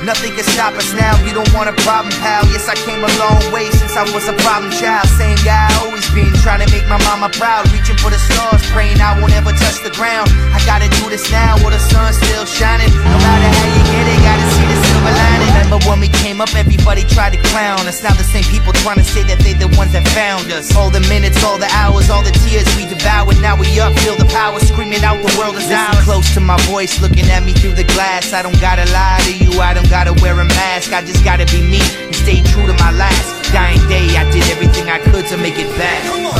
Nothing can stop us now, you don't want a problem, pal. Yes, I came a long way since I was a problem child. Same guy I always been, trying to make my mama proud. Reaching for the stars, praying I won't ever touch the ground. I gotta do this now while the sun's still shining. No matter how you get it, gotta see the silver lining. Remember when we came up, everybody tried to clown us. Now the same people trying to say that they the ones that found us. All the minutes, all the hours, all the tears we devoured. Now we up, feel the power, screaming out the world is ours. Listen close to my voice, looking at me through the glass. I don't gotta lie to you, I don't gotta wear a mask. I just gotta be me and stay true to my last dying day. I did everything I could to make it back. Come on.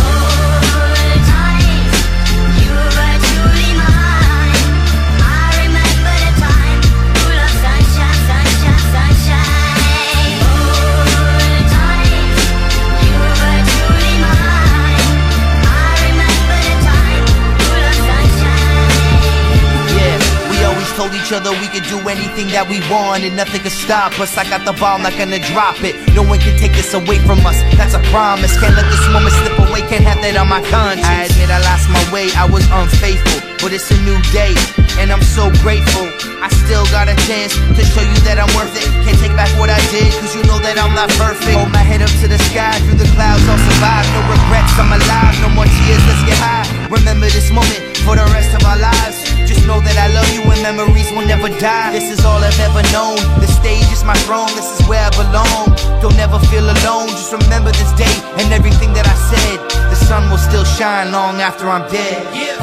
Told each other we could do anything that we want and nothing could stop us. I got the ball, not gonna drop it. No one can take this away from us, that's a promise. Can't let this moment slip away, can't have that on my conscience. I admit I lost my way, I was unfaithful, but it's a new day, and I'm so grateful. I still got a chance to show you that I'm worth it. Can't take back what I did, cause you know that I'm not perfect. Hold my head up to the sky, through the clouds I'll survive. No regrets, I'm alive, no more tears, let's get high. Remember this moment for the rest of our lives. Just know that I love you and memories will never die. This is all I've ever known. The stage is my throne, this is where I belong. Don't ever feel alone, just remember this day and everything that I said. The sun will still shine long after I'm dead. Yeah.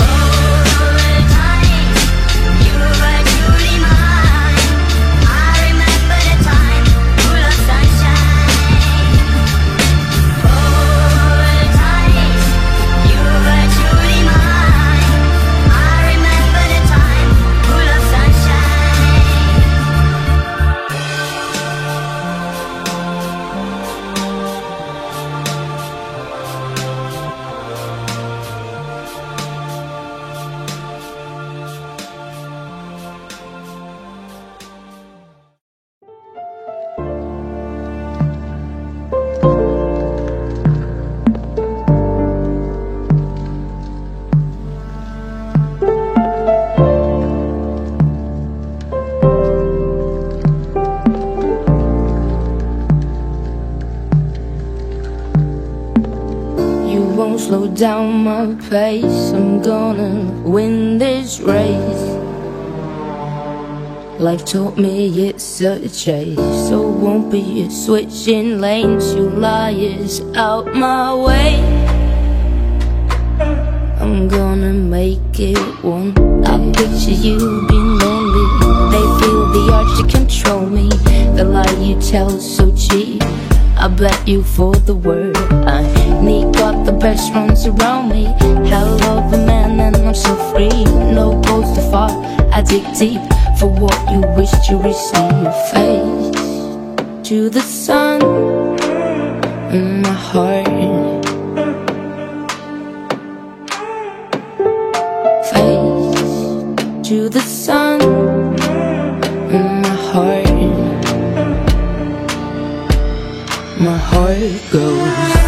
Slow down my pace, I'm gonna win this race. Life taught me it's a chase, so won't be switching lanes. You liars out my way, I'm gonna make it one. I picture you being lonely, they feel the urge to control me. The lie you tell is so cheap, I bet you for the word. I need got the best friends around me. Hell of a man and I'm so free. No goes too far, I dig deep for what you wish to receive. Face to the sun in my heart. Face to the sun in my heart. My heart goes